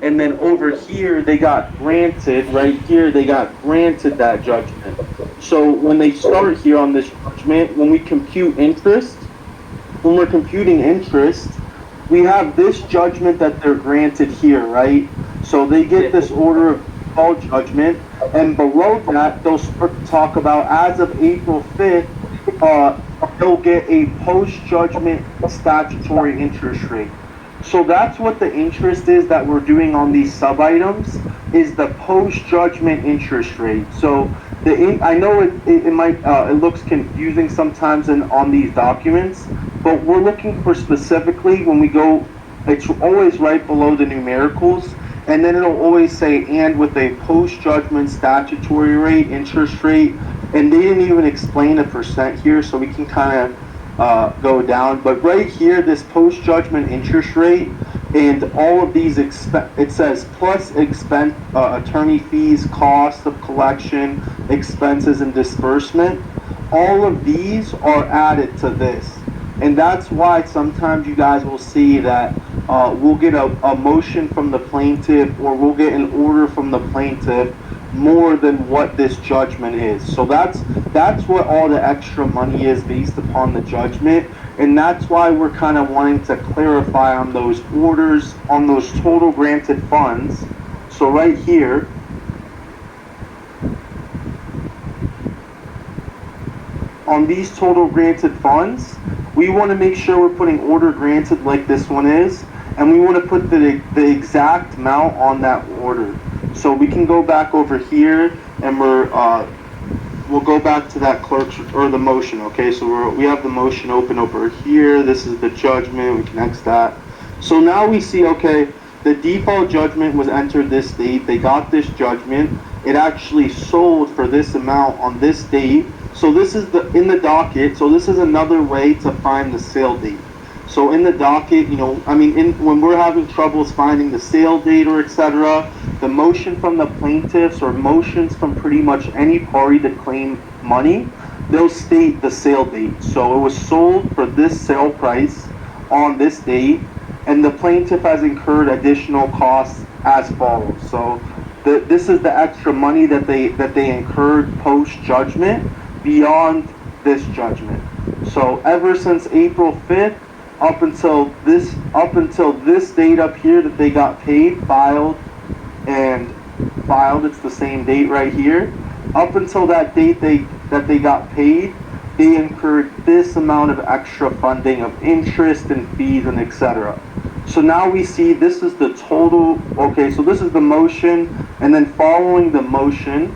And then over here, they got granted, right here, they got granted that judgment. So when they start here on this judgment, when we're computing interest, we have this judgment that they're granted here, right? So they get this order of default judgment, and below that, they'll start to talk about as of April 5th, they'll get a post-judgment statutory interest rate. So that's what the interest is that we're doing on these sub-items, is the post-judgment interest rate. So I know it looks confusing sometimes on these documents, but we're looking for specifically when we go, it's always right below the numericals, and then it'll always say and with a post-judgment statutory rate, interest rate, and they didn't even explain a percent here, so we can kind of go down. But right here, this post-judgment interest rate and all of these, it says plus attorney fees, cost of collection, expenses, and disbursement. All of these are added to this. And that's why sometimes you guys will see that we'll get a motion from the plaintiff, or we'll get an order from the plaintiff more than what this judgment is. So that's what all the extra money is based upon the judgment, and that's why we're kind of wanting to clarify on those orders, on those total granted funds. So right here, on these total granted funds, we want to make sure we're putting order granted like this one is, and we want to put the exact amount on that order. So we can go back over here, and we'll go back to that clerk's or the motion. Okay, so we have the motion open over here. This is the judgment. We can X that. So now we see, okay, the default judgment was entered this date. They got this judgment. It actually sold for this amount on this date. So this is in the docket. So this is another way to find the sale date. So in the docket, when we're having troubles finding the sale date or etc., the motion from the plaintiffs or motions from pretty much any party to claim money, they'll state the sale date. So it was sold for this sale price on this date, and the plaintiff has incurred additional costs as follows. So this is the extra money that they incurred post-judgment beyond this judgment. So ever since April 5th, up until this date up here that they got paid, filed, it's the same date right here. Up until that date that they got paid, they incurred this amount of extra funding of interest and fees and etc. So now we see this is the total. Okay, so this is the motion, and then following the motion,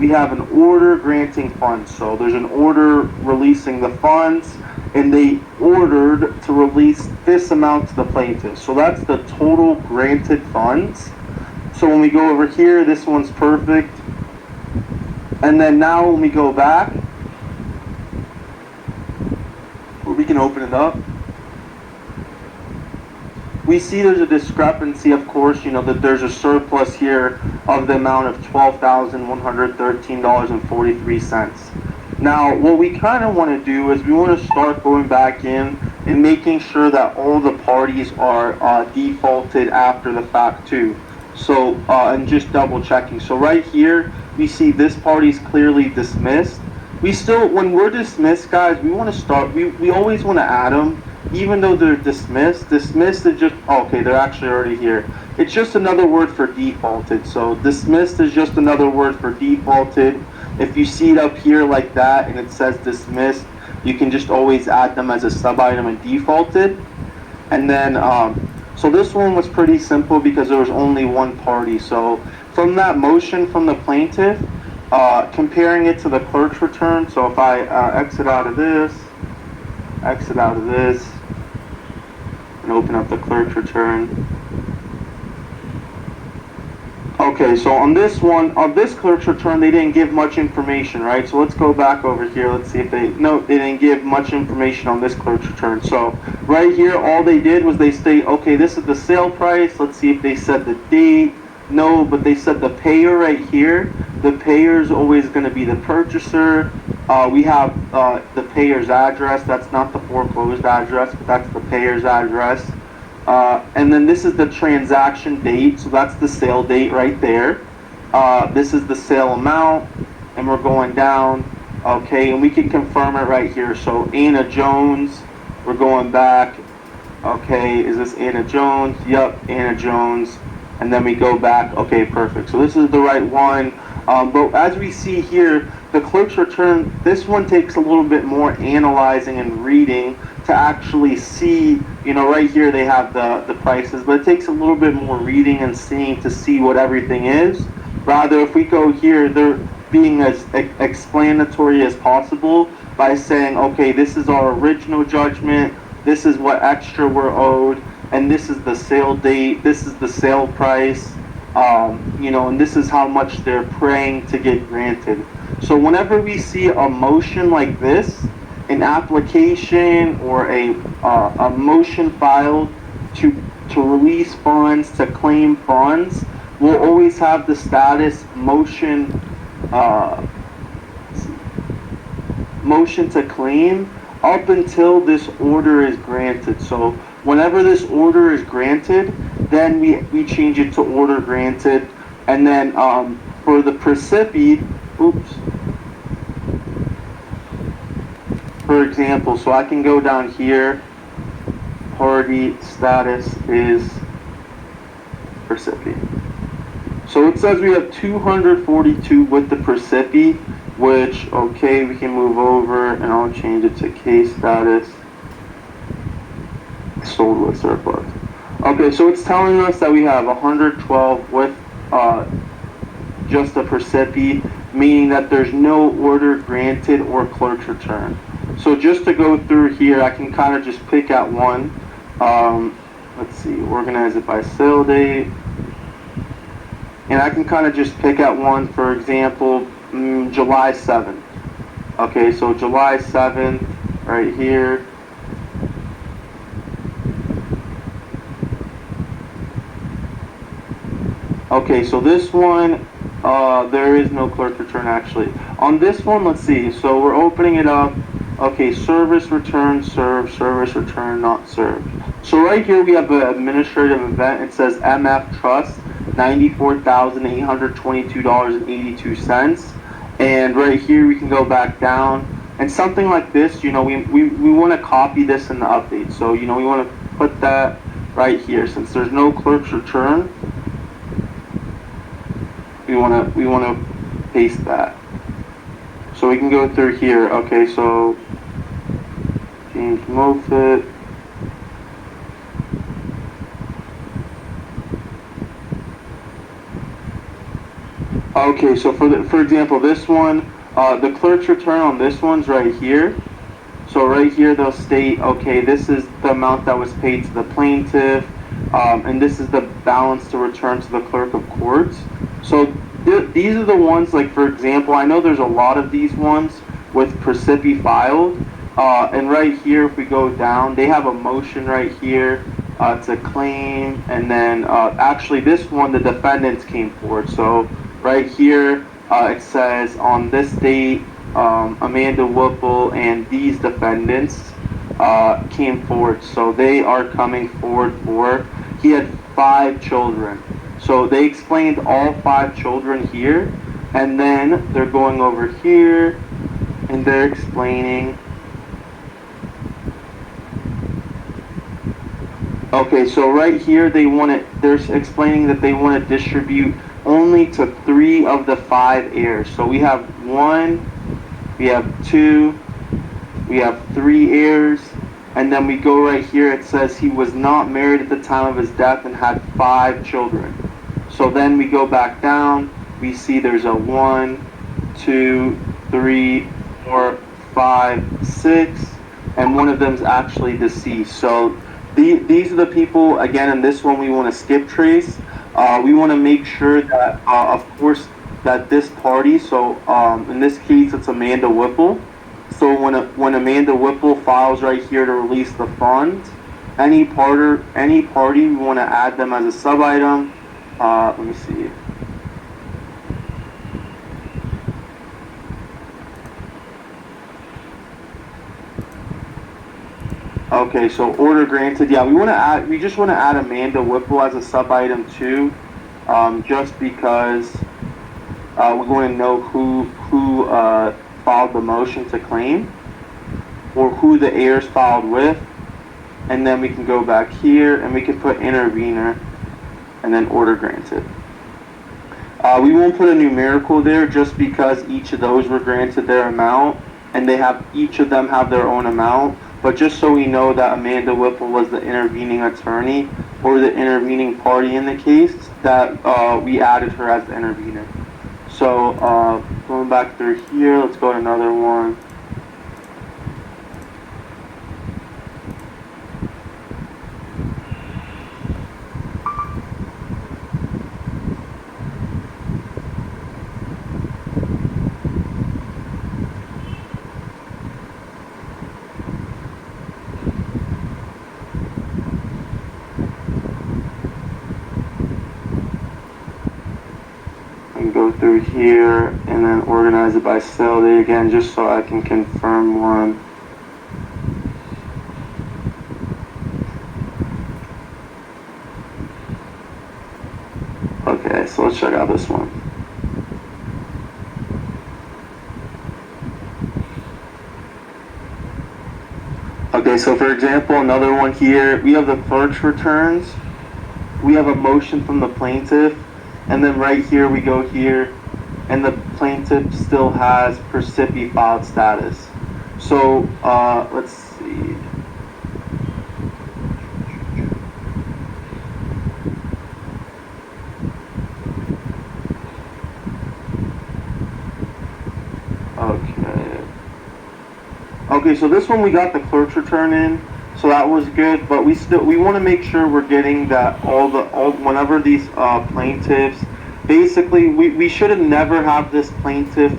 we have an order granting funds. So there's an order releasing the funds, and they ordered to release this amount to the plaintiff. So that's the total granted funds. So when we go over here, this one's perfect. And then now when we go back, we can open it up. We see there's a discrepancy, of course, that there's a surplus here of the amount of $12,113.43. Now, what we kind of want to do is we want to start going back in and making sure that all the parties are defaulted after the fact too. So, and just double checking. So right here, we see this party's clearly dismissed. When we're dismissed, guys, we want to start, we always want to add them, even though they're dismissed. Dismissed is just, okay, they're actually already here. It's just another word for defaulted. So dismissed is just another word for defaulted. If you see it up here like that and it says dismissed, you can just always add them as a sub-item and defaulted. And then, so this one was pretty simple because there was only one party. So from that motion from the plaintiff, comparing it to the clerk's return, so if I exit out of this, and open up the clerk's return. Okay, so on this clerk's return, they didn't give much information, right? So let's go back over here. Let's see if they didn't give much information on this clerk's return. So right here, all they did was they state, okay, this is the sale price. Let's see if they said the date. No, but they said the payer right here. The payer is always going to be the purchaser. We have the payer's address. That's not the foreclosed address, but that's the payer's address. And then this is the transaction date, so that's the sale date right there. This is the sale amount, and we're going down, okay, and we can confirm it right here. So Anna Jones, we're going back, okay, is this Anna Jones? Yep, Anna Jones, and then we go back, okay, perfect. So this is the right one, but as we see here, the clerk's return, this one takes a little bit more analyzing and reading to actually see, right here they have the prices, but it takes a little bit more reading and seeing to see what everything is. Rather, if we go here, they're being as explanatory as possible by saying, okay, this is our original judgment, this is what extra we're owed, and this is the sale date, this is the sale price, and this is how much they're praying to get granted. So whenever we see a motion like this, an application or a motion filed to release funds, to claim funds, we'll always have the status motion motion to claim up until this order is granted. So whenever this order is granted, then we change it to order granted. And then for the percipient, for example, so I can go down here, party status is percipient. So it says we have 242 with the percipient, which, okay, we can move over and I'll change it to case status, sold with surplus. Okay, so it's telling us that we have 112 with just a percipient, meaning that there's no order granted or clerk's return. So just to go through here, I can kind of just pick out one. Let's see, organize it by sale date. And I can kind of just pick out one, for example, July 7th. Okay, so July 7th, right here. Okay, so this one, there is no clerk return actually. On this one, let's see, so we're opening it up. Okay, service return, served, service return, not served. So right here we have an administrative event. It says MF Trust, $94,822.82. And right here we can go back down. And something like this, we want to copy this in the update. So, we want to put that right here. Since there's no clerk's return, we want to paste that. So we can go through here. Okay, so James Moffitt. Okay, so for example, this one, the clerk's return on this one's right here. So right here they'll state, okay, this is the amount that was paid to the plaintiff, and this is the balance to return to the clerk of courts. So these are the ones, like for example, I know there's a lot of these ones with percipient filed, and right here if we go down, they have a motion right here to claim, and then actually this one the defendants came forward. So right here it says on this date Amanda Whipple and these defendants came forward. So they are coming forward for, he had 5 children. So they explained all 5 children here, and then they're going over here and they're explaining. Okay, so right here they're explaining that they want to distribute only to 3 of the 5 heirs. So we have 1, we have 2, we have 3 heirs, and then we go right here, it says he was not married at the time of his death and had 5 children. So then we go back down, we see there's a 1, 2, 3, 4, 5, 6, and one of them's actually deceased. So these are the people, again, in this one we want to skip trace. We want to make sure that, of course, that this party, so in this case it's Amanda Whipple. So when Amanda Whipple files right here to release the funds, any party we want to add them as a sub-item. Let me see. Okay, so order granted. Yeah, we just want to add Amanda Whipple as a sub item too, just because we want to know who filed the motion to claim, or who the heirs filed with, and then we can go back here and we can put intervener, and then order granted. We won't put a numerical there just because each of those were granted their amount, and each of them have their own amount. But just so we know that Amanda Whipple was the intervening attorney or the intervening party in the case, that we added her as the intervener. So going back through here, let's go to another one. Go through here and then organize it by sale date again, just so I can confirm one. Okay, so let's check out this one. Okay, so for example, another one here, we have the clerk's returns. We have a motion from the plaintiff. And then right here, we go here, and the plaintiff still has percipi filed status. So, let's see. Okay, so this one we got the clerk's return in, so that was good, but we want to make sure we're getting that whenever these plaintiffs, basically we should have never have this plaintiff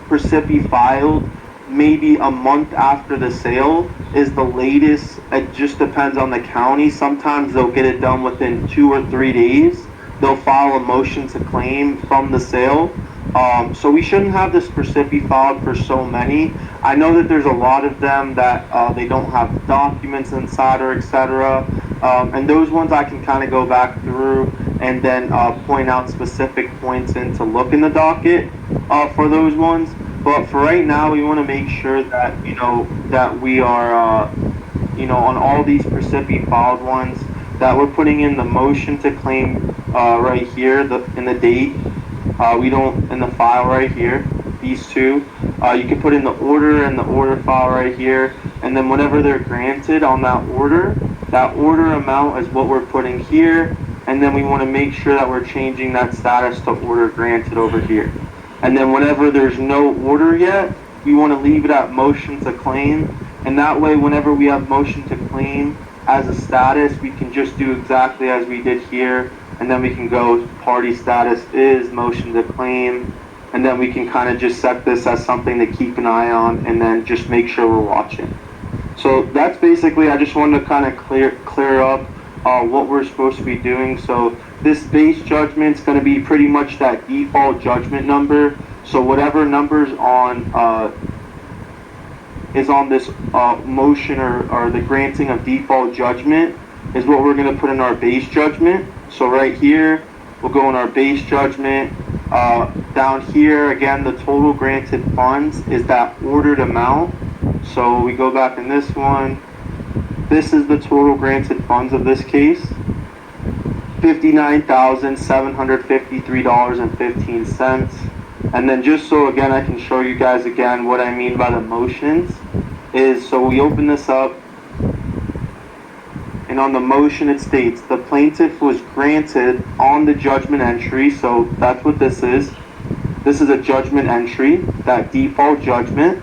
percipi filed maybe a month after the sale is the latest. It just depends on the county. Sometimes they'll get it done within 2 or 3 days. They'll file a motion to claim from the sale. So we shouldn't have this percipi filed for so many. I know that there's a lot of them that they don't have documents inside or etc. And those ones I can kind of go back through and then point out specific points in to look in the docket for those ones. But for right now, we want to make sure that that we are on all these percipi filed ones, that we're putting in the motion to claim right here in the date. We don't in the file right here, these two. You can put in the order and the order file right here, and then whenever they're granted on that order amount is what we're putting here, and then we want to make sure that we're changing that status to order granted over here. And then whenever there's no order yet, we want to leave it at motion to claim, and that way whenever we have motion to claim as a status, we can just do exactly as we did here, and then we can go party status is motion to claim, and then we can kind of just set this as something to keep an eye on, and then just make sure we're watching. So that's basically, I just wanted to kind of clear up what we're supposed to be doing. So this base judgment is going to be pretty much that default judgment number. So whatever number's is on this motion or the granting of default judgment is what we're going to put in our base judgment. So right here, we'll go in our base judgment. Down here, again, the total granted funds is that ordered amount. So we go back in this one. This is the total granted funds of this case. $59,753.15. And then just so again I can show you guys again what I mean by the motions is, so we open this up, and on the motion it states the plaintiff was granted on the judgment entry. So that's what this is. This is a judgment entry, that default judgment.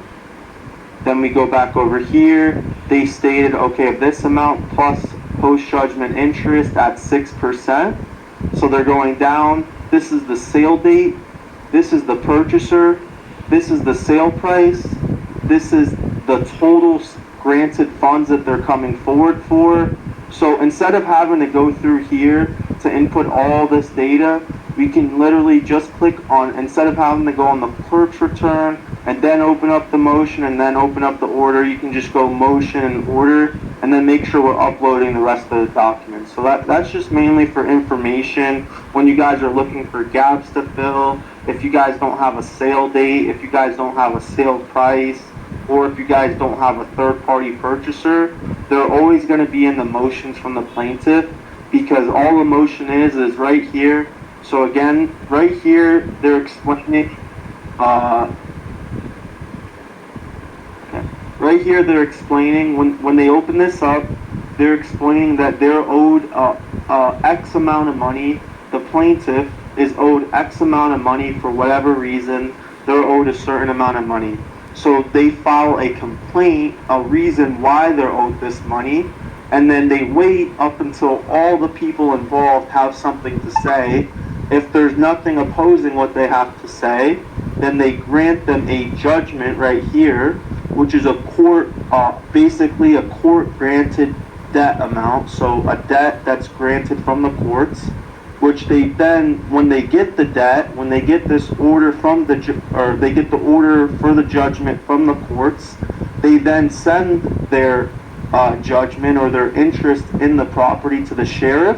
Then we go back over here. They stated, okay, this amount plus post-judgment interest at 6%. So they're going down. This is the sale date. This is the purchaser. This is the sale price. This is the total granted funds that they're coming forward for. So instead of having to go through here to input all this data, we can literally just click on, instead of having to go on the clerk's return and then open up the motion and then open up the order, you can just go motion and order and then make sure we're uploading the rest of the documents. So that's just mainly for information when you guys are looking for gaps to fill, if you guys don't have a sale date, if you guys don't have a sale price, or if you guys don't have a third-party purchaser. They're always going to be in the motions from the plaintiff, because all the motion is right here. So again, right here, they're explaining, okay. Right here they're explaining, when they open this up, they're explaining that they're owed X amount of money. The plaintiff is owed X amount of money for whatever reason. They're owed a certain amount of money. So they file a complaint, a reason why they're owed this money, and then they wait up until all the people involved have something to say. If there's nothing opposing what they have to say, then they grant them a judgment right here, which is a court, basically a court-granted debt amount, so a debt that's granted from the courts, which they then, when they get the debt, when they get this order from or they get the order for the judgment from the courts, they then send their judgment or their interest in the property to the sheriff,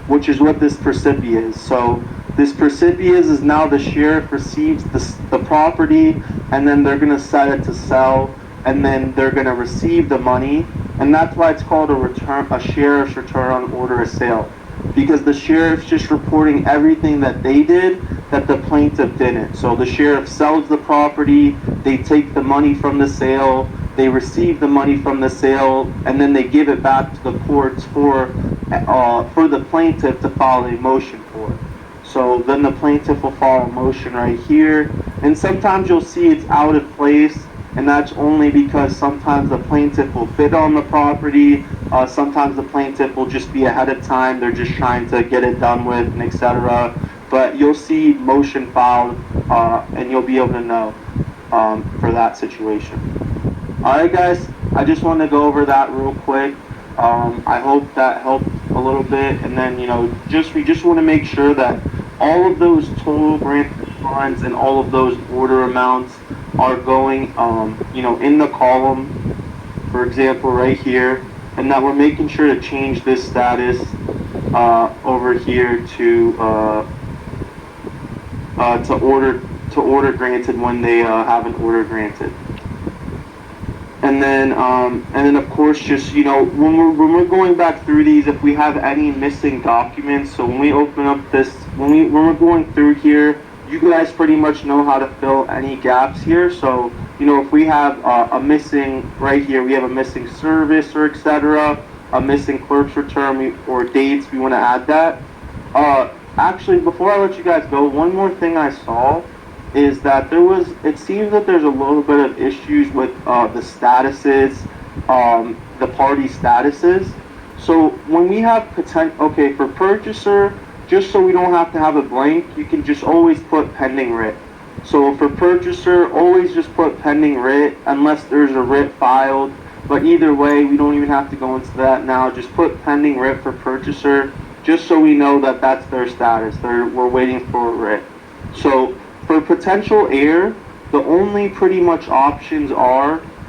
which is what this percipia is. So this percipia is now the sheriff receives the property, and then they're going to set it to sell, and then they're going to receive the money, and that's why it's called a sheriff's return on order of sale, because the sheriff's just reporting everything that they did that the plaintiff didn't. So the sheriff sells the property, they take the money from the sale, they receive the money from the sale, and then they give it back to the courts for the plaintiff to file a motion for. So then the plaintiff will file a motion right here, and sometimes you'll see it's out of place, and that's only because sometimes the plaintiff will bid on the property, sometimes the plaintiff will just be ahead of time, they're just trying to get it done with, and etc. But you'll see motion filed, and you'll be able to know for that situation. Alright guys, I just wanted to go over that real quick. I hope that helped a little bit, and then we just want to make sure that all of those total granted funds and all of those order amounts are going in the column, for example right here, and that we're making sure to change this status over here to order granted when they have an order granted. And then of course, just when we're going back through these, if we have any missing documents, so when we open up this, when we're going through here, you guys pretty much know how to fill any gaps here. So if we have a missing right here, we have a missing service or etc., a missing clerk's return or dates, we want to add that. Actually, before I let you guys go, one more thing I saw is that it seems that there's a little bit of issues with the statuses, the party statuses. So when we have for purchaser, just so we don't have to have a blank, you can just always put pending writ. So for purchaser, always just put pending writ unless there's a writ filed. But either way, we don't even have to go into that now. Just put pending writ for purchaser, just so we know that that's their status. We're waiting for a writ. So for potential heir, the only pretty much options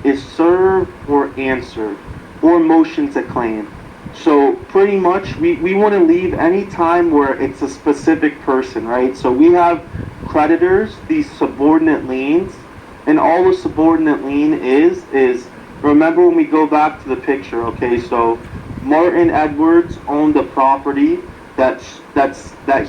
is serve or answer, or motion to claim. So pretty much we want to leave any time where it's a specific person, right? So we have creditors, these subordinate liens, and all a subordinate lien is remember when we go back to the picture, okay? So Martin Edwards owned a property that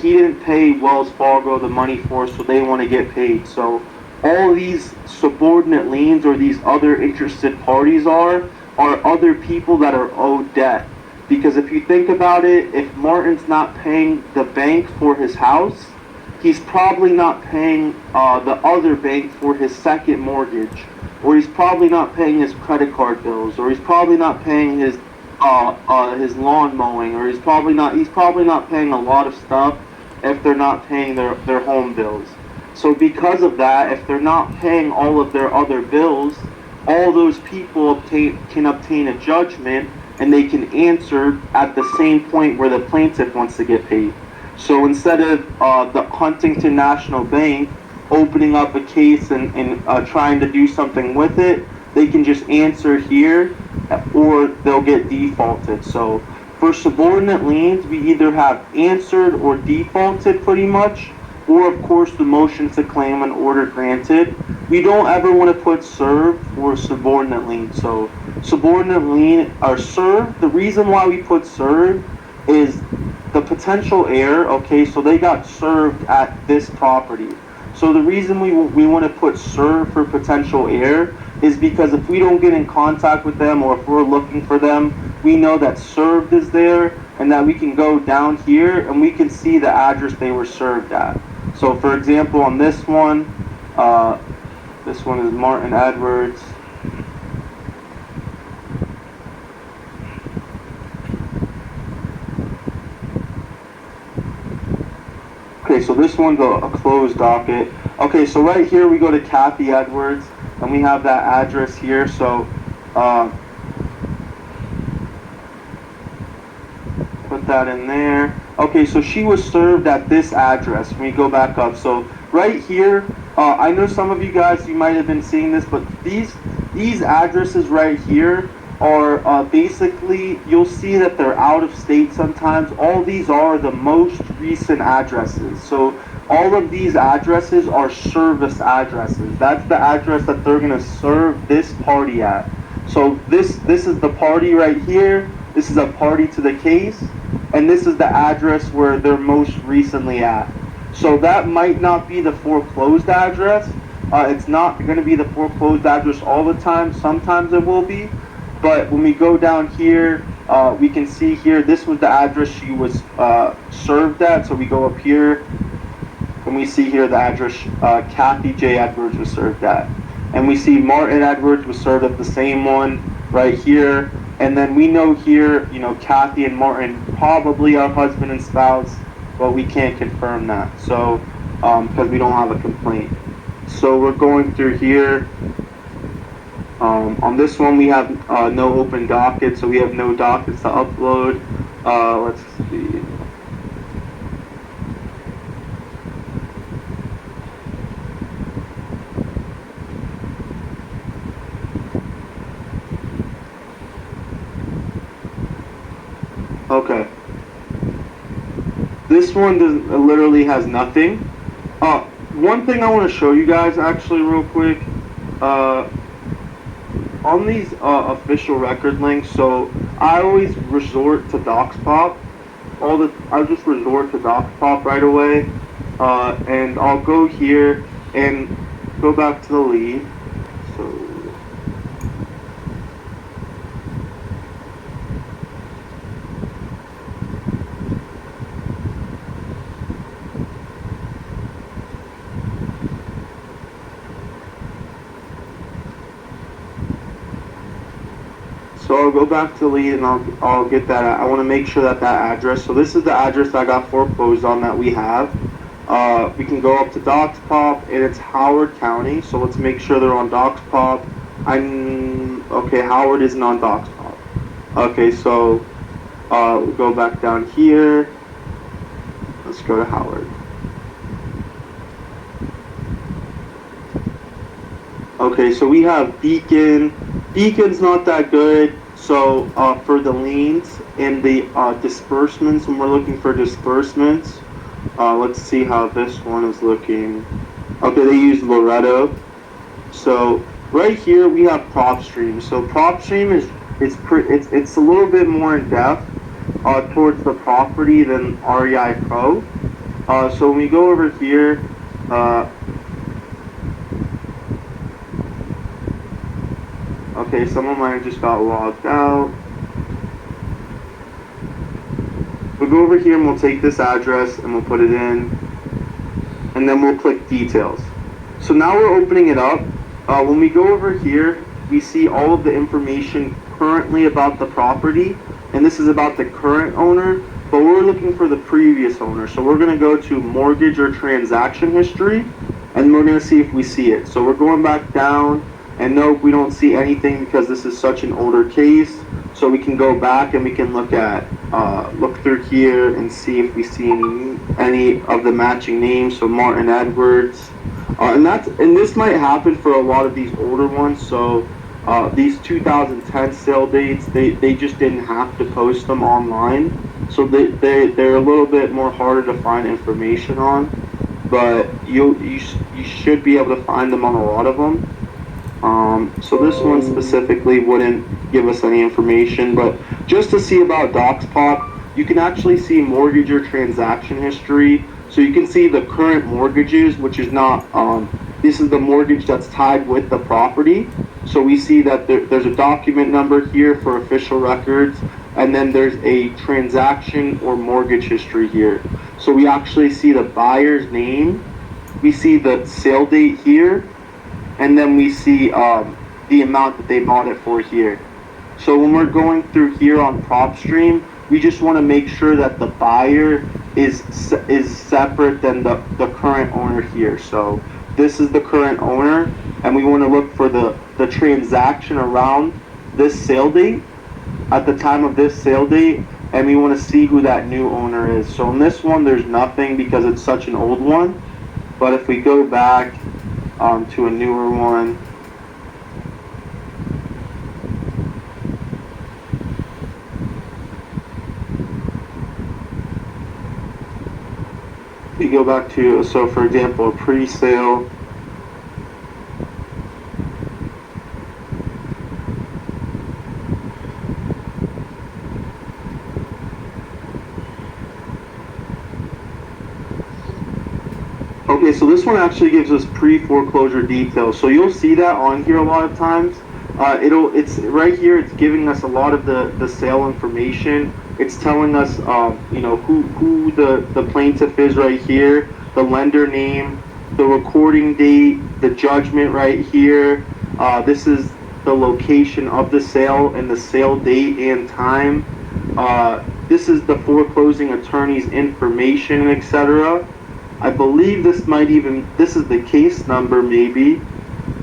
he didn't pay Wells Fargo the money for, so they want to get paid. So all these subordinate liens or these other interested parties are other people that are owed debt. Because if you think about it, if Martin's not paying the bank for his house, he's probably not paying the other bank for his second mortgage, or he's probably not paying his credit card bills, or he's probably not paying his lawn mowing, or he's probably not paying a lot of stuff if they're not paying their home bills. So because of that, if they're not paying all of their other bills, all those people can obtain a judgment, and they can answer at the same point where the plaintiff wants to get paid. So instead of the Huntington National Bank opening up a case and trying to do something with it, they can just answer here or they'll get defaulted. So for subordinate liens, we either have answered or defaulted pretty much, or of course the motion to claim an order granted. We don't ever want to put served or subordinate lien. So subordinate lien or served, the reason why we put served is the potential heir, okay, so they got served at this property. So the reason we want to put served for potential heir is because if we don't get in contact with them or if we're looking for them, we know that served is there and that we can go down here and we can see the address they were served at. So for example, on this one is Martin Edwards. Okay, so this one's a closed docket. Okay, so right here we go to Kathy Edwards, and we have that address here. So put that in there. Okay, so she was served at this address. When we go back up, so right here, I know some of you guys, you might have been seeing this, but these addresses right here are basically, you'll see that they're out of state sometimes. All these are the most recent addresses. So all of these addresses are service addresses. That's the address that they're going to serve this party at. So this is the party right here. This is a party to the case. And this is the address where they're most recently at. So that might not be the foreclosed address. It's not going to be the foreclosed address all the time. Sometimes it will be. But when we go down here, we can see here, this was the address she was served at. So we go up here, and we see here the address Kathy J. Edwards was served at. And we see Martin Edwards was served at the same one right here. And then we know here, you know, Kathy and Martin probably are husband and spouse, but we can't confirm that. So, because we don't have a complaint. So we're going through here. On this one, we have no open docket, so we have no dockets to upload. Let's see. Okay. This one literally has nothing. One thing I want to show you guys actually real quick. On these official record links, so I always resort to DocsPop. I'll just resort to DocsPop right away, and I'll go here and go back to the lead. So I'll go back to the lead and I'll get that. I want to make sure that address. So this is the address that got foreclosed on that we have. We can go up to DocsPop and it's Howard County. So let's make sure they're on DocsPop. Okay, Howard isn't on DocsPop. Okay, so we'll go back down here. Let's go to Howard. Okay, so we have Beacon. Beacon's not that good. So for the liens and the disbursements, when we're looking for disbursements, let's see how this one is looking. Okay, they use Loretto. So right here we have PropStream. So PropStream it's a little bit more in depth towards the property than REI Pro. So when we go over here. Okay, some of mine just got logged out. We'll go over here and we'll take this address and we'll put it in. And then we'll click details. So now we're opening it up. When we go over here, we see all of the information currently about the property. And this is about the current owner, but we're looking for the previous owner. So we're gonna go to mortgage or transaction history and we're gonna see if we see it. So we're going back down. And nope, we don't see anything because this is such an older case. So we can go back and we can look through here and see if we see any any of the matching names, so Martin Edwards. And this might happen for a lot of these older ones, so these 2010 sale dates, they just didn't have to post them online, so they're a little bit more harder to find information on, but you should be able to find them on a lot of them. So this one specifically wouldn't give us any information, but just to see about DocsPop, you can actually see mortgage or transaction history. So you can see the current mortgages, which is not, this is the mortgage that's tied with the property. So we see that there's a document number here for official records, and then there's a transaction or mortgage history here. So we actually see the buyer's name, we see the sale date here, and then we see the amount that they bought it for here. So when we're going through here on PropStream, we just want to make sure that the buyer is separate than the current owner here. So this is the current owner, and we want to look for the transaction around this sale date, at the time of this sale date, and we want to see who that new owner is. So in this one, there's nothing because it's such an old one, but if we go back to a newer one, we go back to, so for example, a pre-sale. Okay, so this one actually gives us pre-foreclosure details. So you'll see that on here a lot of times. It's right here. It's giving us a lot of the sale information. It's telling us, who the plaintiff is right here, the lender name, the recording date, the judgment right here. This is the location of the sale and the sale date and time. This is the foreclosing attorney's information, etc. I believe this is the case number maybe.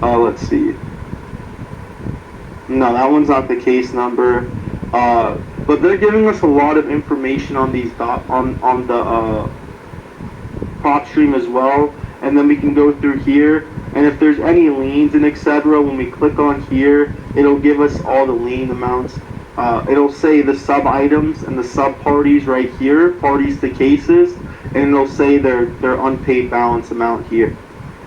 Let's see. No, that one's not the case number. But they're giving us a lot of information on these on the PropStream as well. And then we can go through here, and if there's any liens and etc., when we click on here, it'll give us all the lien amounts. It'll say the sub items and the sub parties right here, parties to cases, and it'll say their unpaid balance amount here.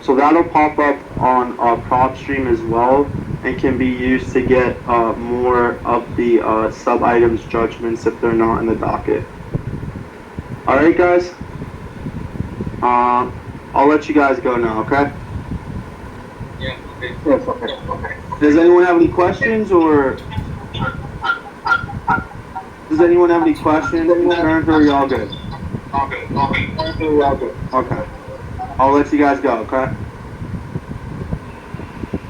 So that'll pop up on PropStream as well, and can be used to get more of the sub items judgments if they're not in the docket. All right, guys. I'll let you guys go now. Okay. Yeah. Okay. Yes. Okay. Does anyone have any questions, or does anyone have any questions, concerns, or are you all good? Okay. Okay. I'll let you guys go. Okay.